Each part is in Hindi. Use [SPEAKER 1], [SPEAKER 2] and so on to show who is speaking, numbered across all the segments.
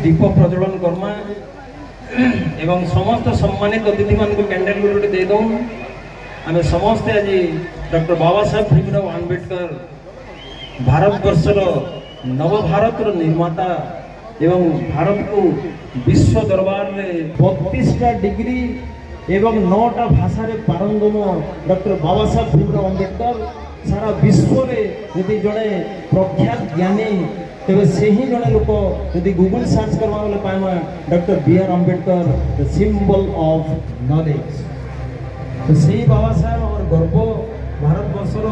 [SPEAKER 1] दीप प्रज्वलन करमा एवं समस्त सम्मानित अतिथि मान को कैंडल गुरुटी दे दो। आम समस्ते आज डॉक्टर बाबा साहेब भीमराव आंबेडकर भारत वर्षर नव भारत निर्माता एवं भारत को विश्व दरबार में 32टा डिग्री एवं 9टा भाषा रे पारंगम डॉक्टर बाबा साहेब भीमराव आंबेडकर सारा विश्व में यदि जड़े प्रख्यात ज्ञानी तेरे से ही जड़े लोक यदि गूगल सर्च करवा बोले पाएमा doctor B R Ambedkar the symbol of knowledge. तो सही बाबा साहेब और गर्व भारत वर्षर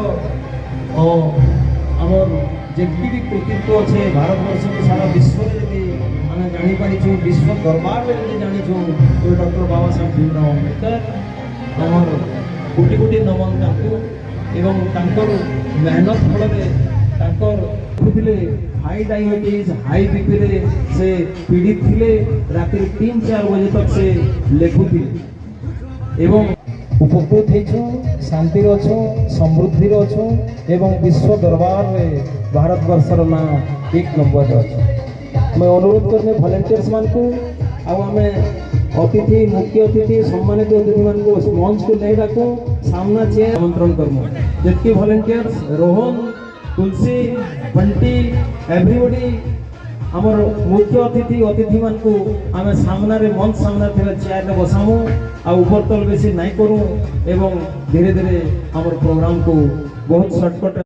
[SPEAKER 1] आमर जेति भी कृतित्व अच्छे भारत वर्ष के सारा विश्व में आम जापारी विश्व दरबार में जानी तो डॉक्टर बाबा साहेब भीमराव आंबेडकर आमर कोटि कोटि नमन एवं मेहनत फल हाई डायबिटीज हाई बीपी रे से पीड़ित थे रात 3-4 बजे तक से लेखुले एवं उपकृत हो शांति अच्छु समृद्धि अच्छु एवं विश्व दरबार में भारत वर्षर ना 1 नंबर अच्छे। मैं अनुरोध करने वॉलंटियर्स मान को आम अतिथि मुख्य अतिथि सम्मानित अतिथि मान को मंच को नहीं डाकू सामना चेयर आमंत्रण करमु जितके वॉलंटियर्स रोहन तुलसी बंटी एवरीबॉडी आमर मुख्य अतिथि मान को आम सामना रे मंच सामना थे चेयर में बसामु आ ऊपर तल बेसी नहीं करूँ एवं धीरे धीरे आमर प्रोग्राम को बहुत शॉर्टकट